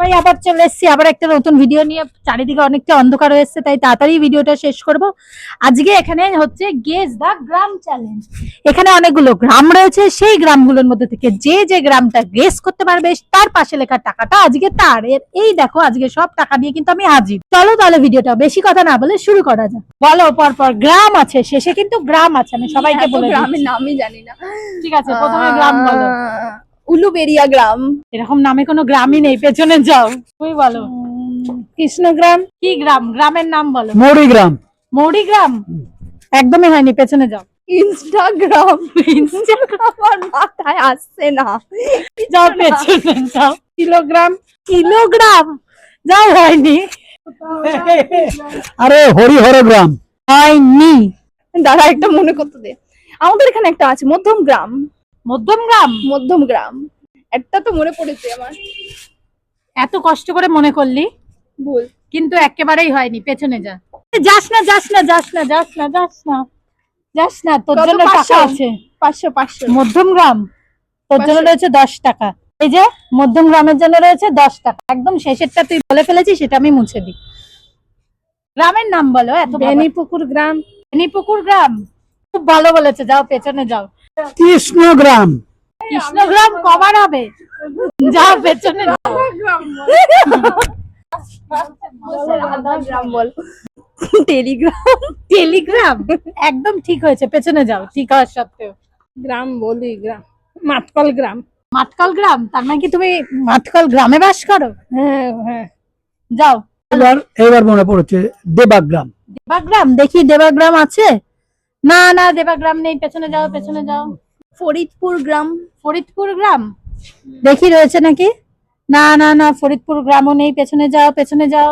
আমি আবার চলে এসেছি আবার একটা নতুন ভিডিও নিয়ে। চারিদিকে অনেকটা অন্ধকার হয়ে এসেছে, তাই তাড়াতাড়ি ভিডিওটা শেষ করব। আজকে এখানে হচ্ছে গেস দা গ্রাম চ্যালেঞ্জ। এখানে অনেকগুলো গ্রাম রয়েছে, সেই গ্রামগুলোর মধ্যে থেকে যে যে গ্রামটা গেস করতে পারবে তার পাশে লেখা টাকাটা আজকে তার। এই দেখো আজকে সব টাকা দিয়ে কিন্তু আমি হাজির। চলো তাহলে ভিডিওটা বেশি কথা না বলে শুরু করা যাক। বলো, পরপর গ্রাম আছে, শেষে কিন্তু গ্রাম আছে, আমি সবাইকে বলে গ্রামের নামই জানি না। ঠিক আছে, প্রথমে গ্রাম বলো। উলুবেড়িয়া গ্রাম। এরকম নামে কোনো গ্রামই নেই, পেছনে যাও। তুমি বলো। কৃষ্ণগ্রাম। কি গ্রাম? গ্রামের নাম বলো। মৌরিগ্রাম। মৌরিগ্রাম একদমই হয়নি, পেছনে যাও। ইনস্টাগ্রাম। ইনস্টাগ্রাম আর মাথায় আসছে না। যাও পেছনে যাও। কিলোগ্রাম। কিলোগ্রাম যাও, হয়নি। আরে হরিহর গ্রাম। হয়নি। দাঁড়া, একটা মনে করতে দে। আমাদের এখানে একটা আছে মধ্যম গ্রাম। মধ্যম গ্রাম। মধ্যম গ্রাম একটা তো মনে পড়েছে আমার। এত কষ্ট করে মনে করলি, ভুল। কিন্তু একেবারেই হয়নি, পেছনে যা। যাস না যাস না যাস না যাস না যাস না যাস না, তোর কত? জন্য টাকা 500? আছে। 500। মধ্যম গ্রাম, তোর জন্য 500 রয়েছে 10 টাকা। এই যে মধ্যম গ্রামের জন্য রয়েছে 10 টাকা। একদম শেষেরটা তুই বলে ফেলেছিস, সেটা আমি মুছে দিই। গ্রামের নাম বলো। এত বেনিপুকুর গ্রাম। বেনিপুকুর গ্রাম, খুব ভালো বলেছে। যাও পেছনে যাও। কৃষ্ণগ্রাম। কৃষ্ণগ্রাম কবার হবে? যাও পেছনে যাও। গ্রাম বল। টেলিগ্রাম। টেলিগ্রাম একদম ঠিক হয়েছে, পেছনে যাও। ঠিক হওয়ার সত্ত্বেও গ্রাম বলি গ্রাম। মাতকল গ্রাম। মাতকল গ্রাম, তার মানে কি তুমি মাতকল গ্রামে বাস করো? হ্যাঁ। যাও। এবার মনে পড়েছে দেবাগ্রাম। দেবাগ্রাম, দেখি দেবাগ্রাম আছে। না না, দেবাগ্রাম নেই, পেছনে যাও পেছনে যাও। ফরিদপুর গ্রাম। ফরিদপুর গ্রাম দেখি রয়েছে নাকি। না না না, ফরিদপুর গ্রামও নেই, পেছনে যাও পেছনে যাও।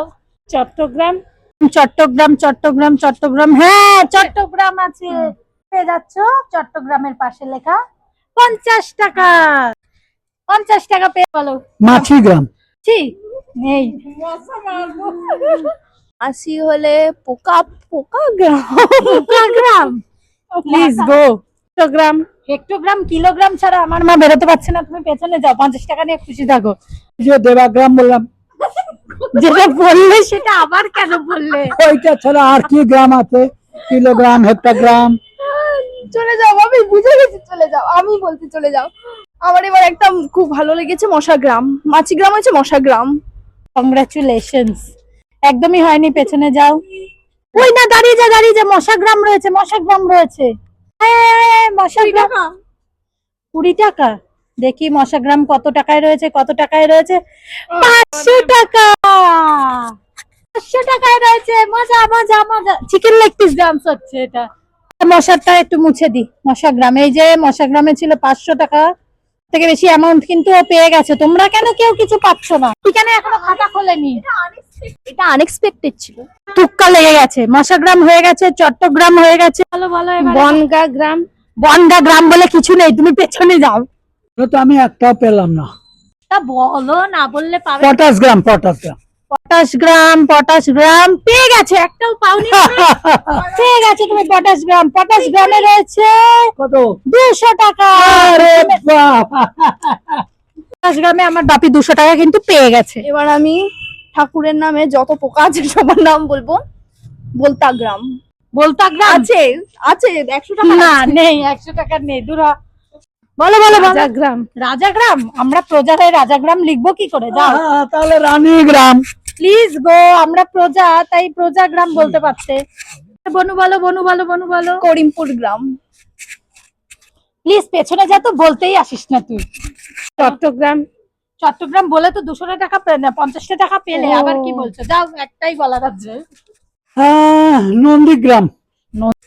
চট্টগ্রাম। চট্টগ্রাম চট্টগ্রাম চট্টগ্রাম, হ্যাঁ চট্টগ্রাম আছে। পেয়ে যাচ্ছ। চট্টগ্রামের পাশে লেখা 50 টাকা। 50 টাকা পেয়ে বলো। মাছিগ্রাম। ঠিক নেই। আসি হলে পোকা পোকা গ্রাম। পোকা গ্রাম, please go. Chattogram. Hectogram kilogram ছাড়া আমার মা বেরোতে পারছে না। তুমি পেছনে যাও, 50 টাকা নিয়ে খুশি থাকো। এই যে দেবাগ্রাম বললাম, যেটা বললে সেটা আবার কেন বললে? ওইটা ছাড়া আর কি গ্রাম আছে? Kilogram, hectogram. চলে যাও, আমি বুঝে গেছি, চলে যাও। আমি বলছি চলে যাও। আমার এবার একটা খুব ভালো লেগেছে, মশাগ্রাম। মাছিগ্রাম হচ্ছে মশাগ্রাম। কংগ্রাচুলেশনস, একদমই হয়নি, পেছনে যাও। ওই না, দাঁড়িয়ে যা দাঁড়িয়ে যা, মশাগ্রাম রয়েছে মশাগ্রাম রয়েছে। মশাগ্রাম 20 টাকা। দেখি মশাগ্রাম কত টাকায় রয়েছে, কত টাকায় রয়েছে। 500 টাকা। 500 টাকায় রয়েছে। মজা মজা মজা। চিকেন লেগ পিস ডান্স হচ্ছে এটা। মশারটা একটু মুছে দি। মশাগ্রাম, এই যে মশাগ্রামে ছিল 500 টাকা থেকে বেশি অ্যামাউন্ট, কিন্তু ও পেয়ে গেছে। তোমরা কেন কেউ কিছু পাচ্ছ না? এখানে এখনো খাতা খোলেনি। এটা আনএক্সপেক্টেড ছিল। তুক্কা লেগে গেছে। মশাগ্রাম হয়ে গেছে, চট্টগ্রাম হয়ে গেছে। বলো বলো এবার। বনগা গ্রাম। বনগা গ্রাম বলে কিছু নেই, তুমি পেছনে যাও। তো আমি একটাও পেলাম না। তা বলো, না বললে পাবে। পটাশ গ্রাম। পটাশ গ্রাম। পটাশ গ্রাম, পটাশ গ্রাম পেয়ে গেছে। একটাও পাওনি তুমি? পেয়ে গেছে তুমি পটাশ গ্রাম। পটাশ গ্রামে রয়েছে কত? 200 টাকা। আরে বাপ! পটাশ গ্রামে আমার বাপি 200 টাকা কিন্তু পেয়ে গেছে। এবার আমি ঠাকুরের নামে যত পোকা আছে সবার নাম বলবো। বলতা গ্রাম। বলতা গ্রাম আছে আছে 100 টাকা। না, নেই, 100 টাকা নেই। দূর হ। বলো বলো বলো। গ্রাম। রাজাগ্রাম, আমরা প্রজা হয়ে রাজাগ্রাম লিখবো কি করে? যাও তাহলে রানীগ্রাম। প্লিজ গো, আমরা প্রজা, তাই প্রজা গ্রাম বলতে পারতে। বনু বলো বনু বলো বনু বলো। করিমপুর গ্রাম। প্লিজ পেছনে যা, তো বলতেই আসিস না তুই। চট্টগ্রাম। চট্টগ্রাম বলে তো 200 টাকা 50 টাকা পেলে, ও। আবার কি বলছো? যাও, একটাই বলার আছে। নন্দীগ্রাম।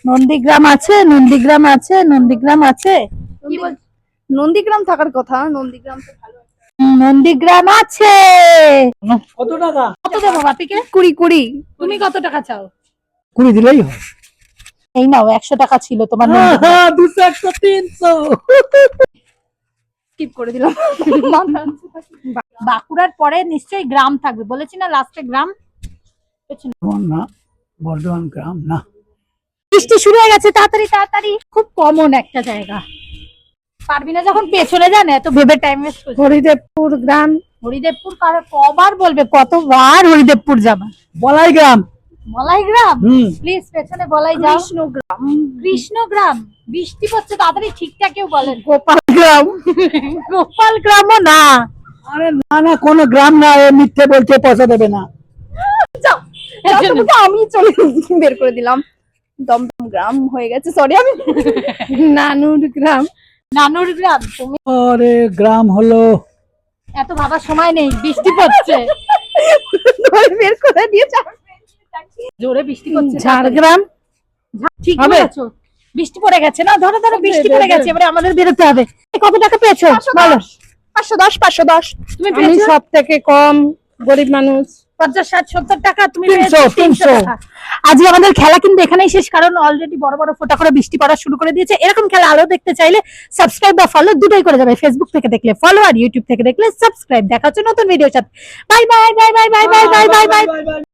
নন্দীগ্রাম আছে, নন্দীগ্রাম আছে, নন্দীগ্রাম আছে। কি বল? নন্দীগ্রাম থাকার কথা। নন্দীগ্রাম তো ভালো। নন্দীগ্রাম আছে। কত টাকা? কত দেবো বাপিকে? 20। তুমি কত টাকা চাও? 20 দিলেই হয়। এই নাও, 100 টাকা ছিল তোমার। নন্দীগ্রাম। 200, 100, 300। স্কিপ করে দিলাম। বাঁকুড়ার পরে নিশ্চয়ই গ্রাম থাকবে, বলেছি না লাস্টে গ্রাম। না, বর্ধমান গ্রাম না। বৃষ্টি শুরু হয়ে গেছে, তাড়াতাড়ি তাড়াতাড়ি। খুব কমন একটা জায়গা। পারবি না যখন পেছনে যান, এত ভেবে টাইম ওয়েস্ট করছিস। হরিদেবপুর গ্রাম। হরিদেবপুর কবার বলবে, কতবার হরিদেবপুর যাবা? বলাই গ্রাম। বলাই গ্রাম, হুম। প্লিজ পেছনে বলাই যাও। কৃষ্ণগ্রাম। কৃষ্ণগ্রাম, বৃষ্টি পড়ছে, তাড়াতাড়ি ঠিকঠাক কেউ বলেন। গোপাল গ্রাম। গোপাল গ্রামও না। আরে না না, কোনো গ্রাম না, এ মিথ্যে বলতে পয়সা দেবে না। যাও, যাও, তোমাকে আমি চলে বের করে দিলাম। দমদম গ্রাম হয়ে গেছে, সরি আমি নানুর গ্রাম। নানুর গ্রাম, তুমি আরে গ্রাম হলো এত ভাবার সময় নেই, বৃষ্টি পড়ছে, ধরে বের করে দিয়েছে। জোরে বৃষ্টি পড়ছে। ঝাড়গ্রাম। ঠিক হবে? বলেছো, বৃষ্টি পড়ে গেছে না, ধরো ধরো বৃষ্টি পড়ে গেছে, এবারে আমাদের বেরোতে হবে। কত টাকা পেয়েছো বলো? 510, 510। তুমি আমি পেয়েছো সব থেকে কম গরিব মানুষ। 50, 60, 70 টাকা, তুমি 300, পেয়েছো 300 300 টাকা। আজকে আমাদের খেলা কিন্তু এখানেই শেষ, কারণ অলরেডি বড় বড় ফোঁটা করে বৃষ্টি পড়া শুরু করে দিয়েছে। এরকম খেলা আরো দেখতে চাইলে সাবস্ক্রাইব বা ফলো দুটোই করে যাবে। ফেসবুক থেকে দেখলে ফলো, আর ইউটিউব থেকে দেখলে সাবস্ক্রাইব। দেখা হচ্ছে নতুন ভিডিওর সাথে। Bye bye bye bye bye bye bye bye bye.